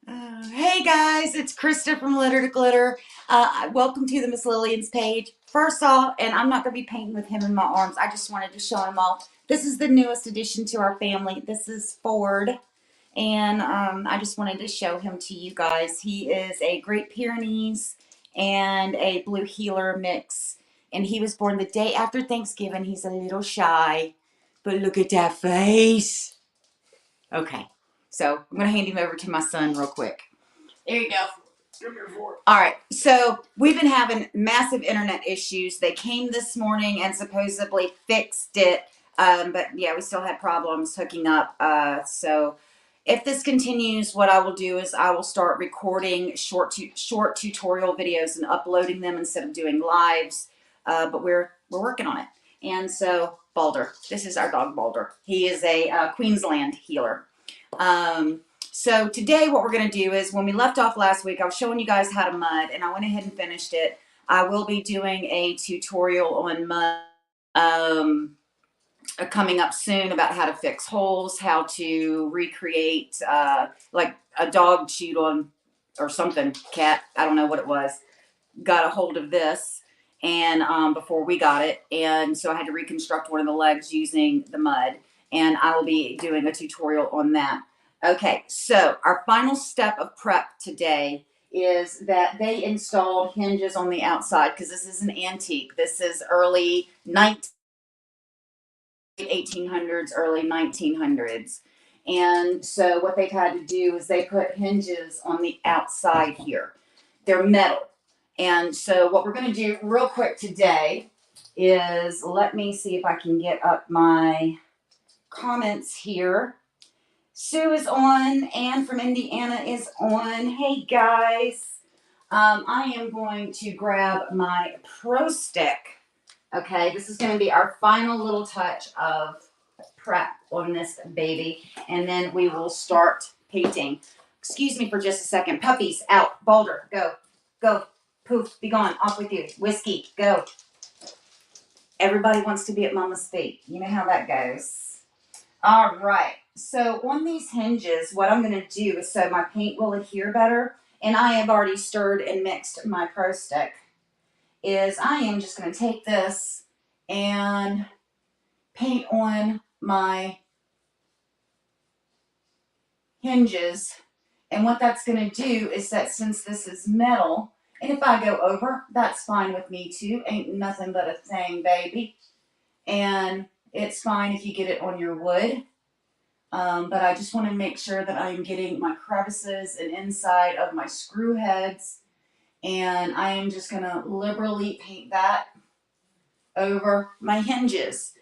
Hey guys, it's Crysta from Litter to Glitter. Welcome to the Miss Lillian's page. First off, and I'm not going to be painting with him in my arms, I just wanted to show him off. This is the newest addition to our family. This is Ford, and I just wanted to show him to you guys. He is a Great Pyrenees and a Blue Heeler mix, and he was born the day after Thanksgiving. He's a little shy, but look at that face. Okay, so I'm going to hand him over to my son real quick. There you go. All right, so we've been having massive internet issues. They came this morning and supposedly fixed it, but yeah, we still had problems hooking up. So if this continues, what I will do is I will start recording short tutorial videos and uploading them instead of doing lives. But we're working on it. And so Balder, this is our dog Balder. He is a Queensland healer. So today what we're going to do is, when we left off last week, I was showing you guys how to mud, and I went ahead and finished it. I will be doing a tutorial on mud coming up soon about how to fix holes, how to recreate like a dog chewed on or something, cat, I don't know what it was, got a hold of this and before we got it, and so I had to reconstruct one of the legs using the mud, and I will be doing a tutorial on that. Okay, so our final step of prep today is that they installed hinges on the outside because this is an antique. This is early 1800s, early 1900s. And so what they've had to do is they put hinges on the outside here. They're metal. And so what we're going to do real quick today is, let me see if I can get up my comments here. Sue is on. Anne from Indiana is on. Hey guys. I am going to grab my Pro Stick. Okay, this is going to be our final little touch of prep on this baby, and then we will start painting. Excuse me for just a second. Puppies, out. Balder, go. Go. Poof, be gone. Off with you. Whiskey, go. Everybody wants to be at Mama's feet. You know how that goes. All right. So on these hinges, what I'm going to do is, so my paint will adhere better, and I have already stirred and mixed my Pro Stick, is I am just going to take this and paint on my hinges. And what that's going to do is that, since this is metal, and if I go over, that's fine with me too. Ain't nothing but a thing, baby. And it's fine if you get it on your wood. But I just want to make sure that I'm getting my crevices and inside of my screw heads. And I am just going to liberally paint that over my hinges.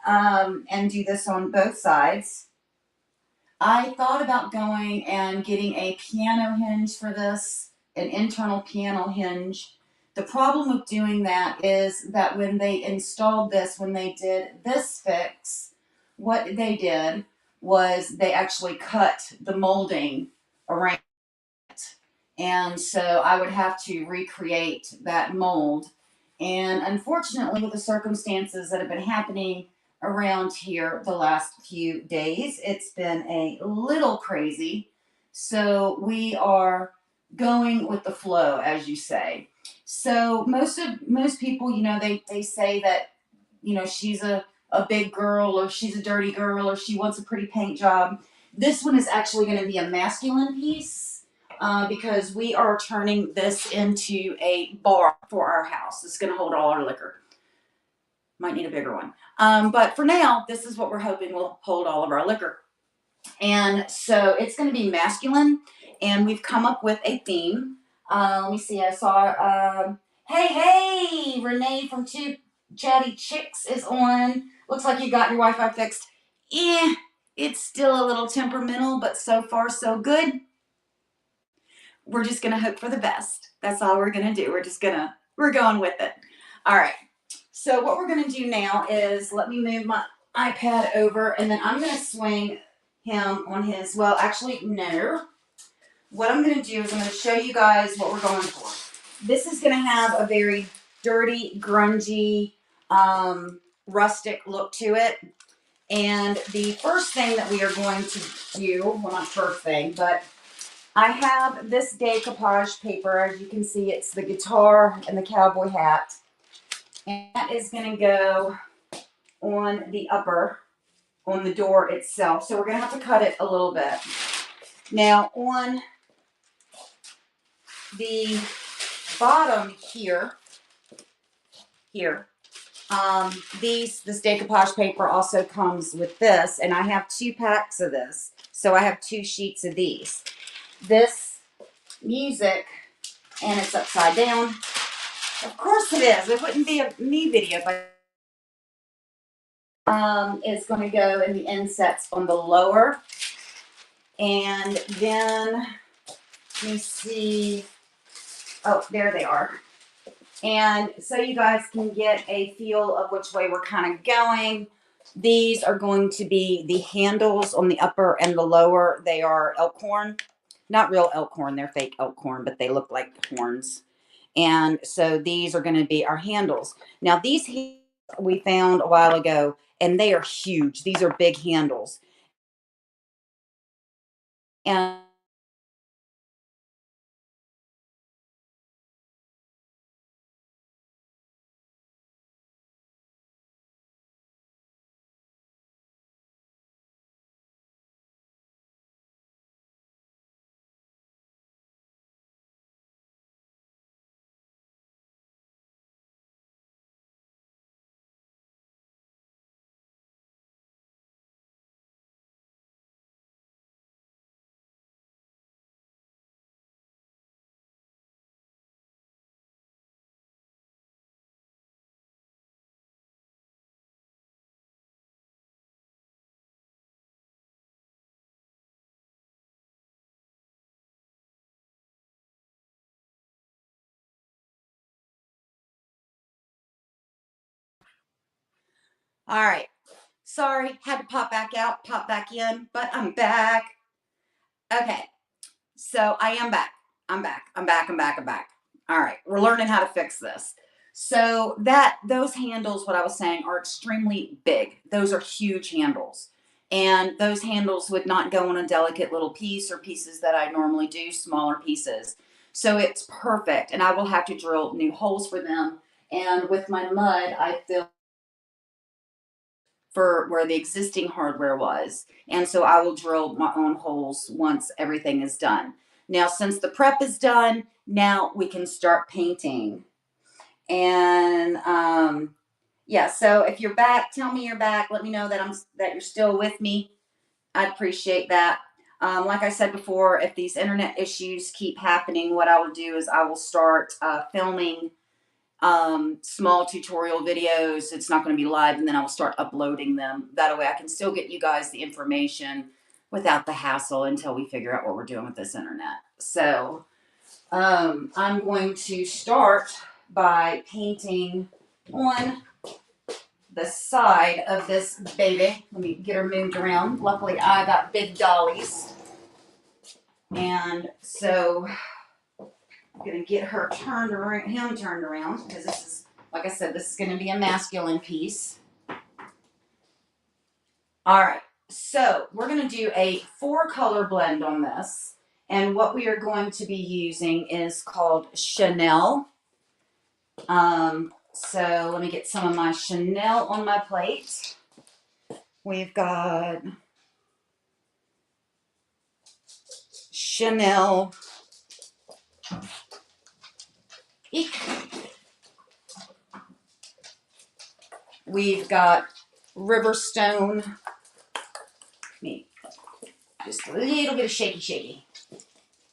And do this on both sides. I thought about going and getting a piano hinge for this, an internal piano hinge. The problem with doing that is that when they installed this, when they did this fix, what they did was they actually cut the molding around it. And so I would have to recreate that mold. And unfortunately, with the circumstances that have been happening around here the last few days, it's been a little crazy. So we are going with the flow, as you say. So most people, they say that, she's a big girl, or she's a dirty girl, or she wants a pretty paint job. This one is actually going to be a masculine piece. Because we are turning this into a bar for our house. It's going to hold all our liquor. Might need a bigger one. But for now, this is what we're hoping will hold all of our liquor. And so it's going to be masculine, and we've come up with a theme. Let me see. I saw, hey, Renee from Two Chatty Chicks is on. Looks like you got your Wi-Fi fixed. It's still a little temperamental, but so far so good. We're just going to hope for the best. That's all we're going to do. We're going with it. All right. So what we're going to do now is, let me move my iPad over, and then I'm going to swing him on his, well, actually, no. What I'm going to do is I'm going to show you guys what we're going for. This is going to have a very dirty, grungy, rustic look to it. And the first thing that we are going to do, well, not first thing, but I have this decoupage paper. As you can see, it's the guitar and the cowboy hat. And that is going to go on the upper, on the door itself. So we're going to have to cut it a little bit. Now, on the bottom here, this decoupage paper also comes with this, and I have 2 packs of this. So I have 2 sheets of these. This music, and it's upside down. Of course it is. It wouldn't be a me video, but is going to go in the insets on the lower. And then, let me see. Oh, there they are. And so you guys can get a feel of which way we're kind of going. These are going to be the handles on the upper and the lower. They are elk horn. Not real elk horn. They're fake elk horn, but they look like horns. And so these are going to be our handles. Now, these we found a while ago, and they are huge. These are big handles. And all right. Sorry, had to pop back out, pop back in, but I'm back. Okay. So I am back. I'm back. I'm back. I'm back. I'm back. All right. We're learning how to fix this. So those handles, what I was saying, are extremely big. Those are huge handles. And those handles would not go on a delicate little piece or pieces that I normally do, smaller pieces. So it's perfect. And I will have to drill new holes for them. And with my mud, I filled for where the existing hardware was. And so I will drill my own holes once everything is done. Now, since the prep is done, now we can start painting. And yeah, so if you're back, tell me you're back. Let me know that you're still with me. I'd appreciate that. Like I said before, if these internet issues keep happening, what I will do is I will start filming small tutorial videos. It's not going to be live, and then I will start uploading them. That way I can still get you guys the information without the hassle until we figure out what we're doing with this internet. So I'm going to start by painting on the side of this baby. Let me get her moved around. Luckily I got big dollies, and so I'm going to get her turned around, him turned around, because this is, like I said, this is going to be a masculine piece. All right, so we're going to do a 4-color blend on this. And what we are going to be using is called Chanel. So let me get some of my Chanel on my plate. We've got Chanel. Eek. We've got Riverstone. Me, just a little bit of shaky.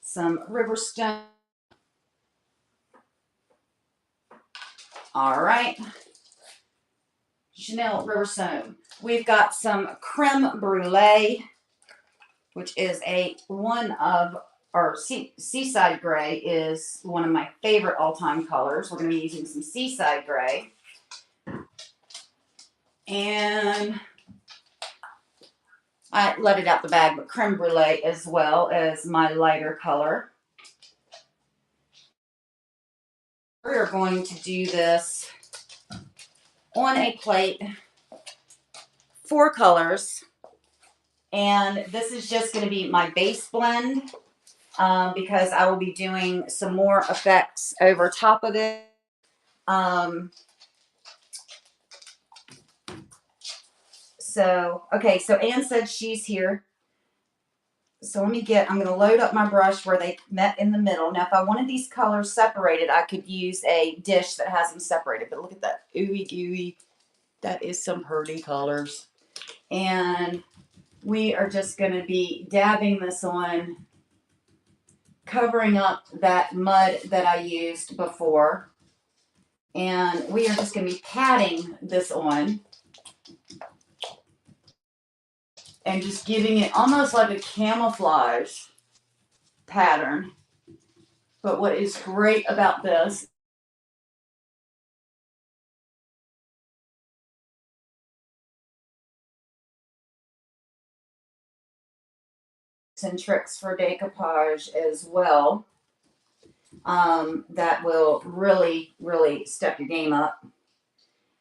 Some Riverstone. All right. Chanel Riverstone. We've got some Creme Brulee, which is Seaside Gray is one of my favorite all-time colors. We're going to be using some Seaside Gray. And I let it out the bag, but Creme Brulee as well as my lighter color. We are going to do this on a plate, 4 colors. And this is just going to be my base blend. because I will be doing some more effects over top of it. Okay, so Anne said she's here. So I'm going to load up my brush where they met in the middle. Now, if I wanted these colors separated, I could use a dish that has them separated. But look at that ooey gooey. That is some pretty colors. And we are just going to be dabbing this on, covering up that mud that I used before. And we are just going to be patting this on and just giving it almost like a camouflage pattern. But what is great about this and tricks for decoupage as well, that will really, really step your game up.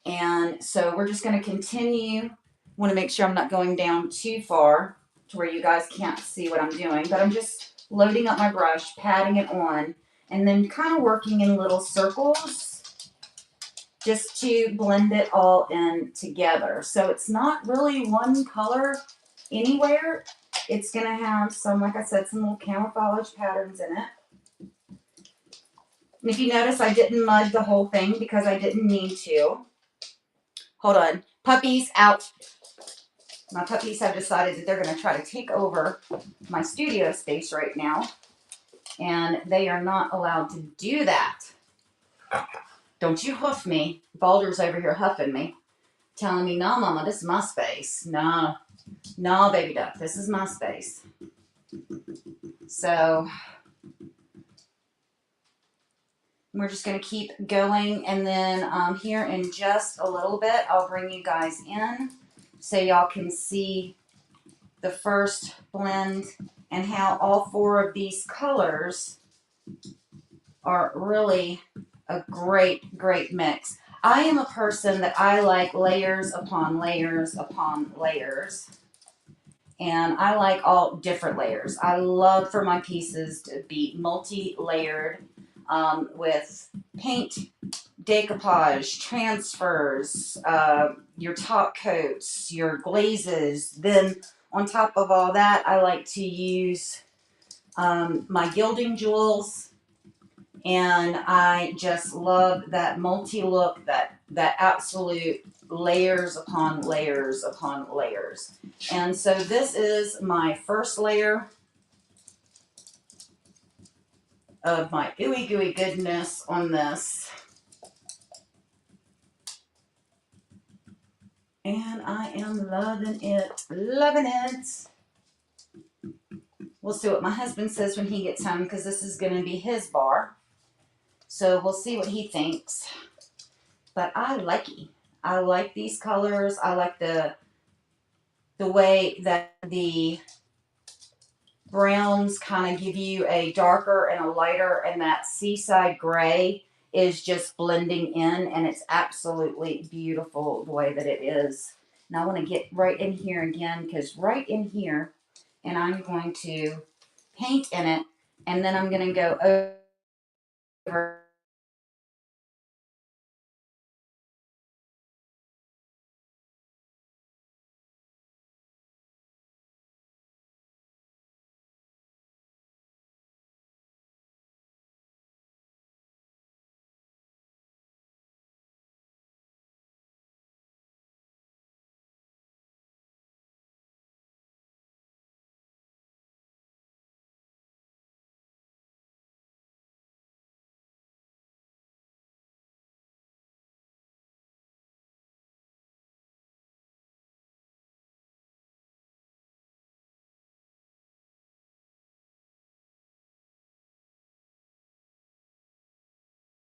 And so we're just going to continue. Want to make sure I'm not going down too far to where you guys can't see what I'm doing, but I'm just loading up my brush, patting it on, and then kind of working in little circles just to blend it all in together. So it's not really one color anywhere. It's going to have some, like I said, some little camouflage patterns in it. And if you notice, I didn't mud the whole thing because I didn't need to. Hold on. Puppies, out. My puppies have decided that they're going to try to take over my studio space right now. And they are not allowed to do that. Don't you huff me. Balder's over here huffing me. Telling me, no, Mama, this is my space. No, baby duck, this is my space. So we're just going to keep going. And then here in just a little bit, I'll bring you guys in so y'all can see the first blend and how all four of these colors are really a great, great mix. I am a person that I like layers upon layers upon layers. And I like all different layers. I love for my pieces to be multi-layered with paint, decoupage, transfers, your top coats, your glazes. Then on top of all that, I like to use my gilding jewels. And I just love that multi-look, that absolute layers upon layers upon layers. And so this is my first layer of my ooey gooey goodness on this. And I am loving it, loving it. We'll see what my husband says when he gets home because this is going to be his bar. So we'll see what he thinks. But I like it. I like these colors. I like the way that the browns kind of give you a darker and a lighter, and that seaside gray is just blending in, and it's absolutely beautiful the way that it is. And I want to get right in here again, because right in here, and I'm going to paint in it, and then I'm going to go over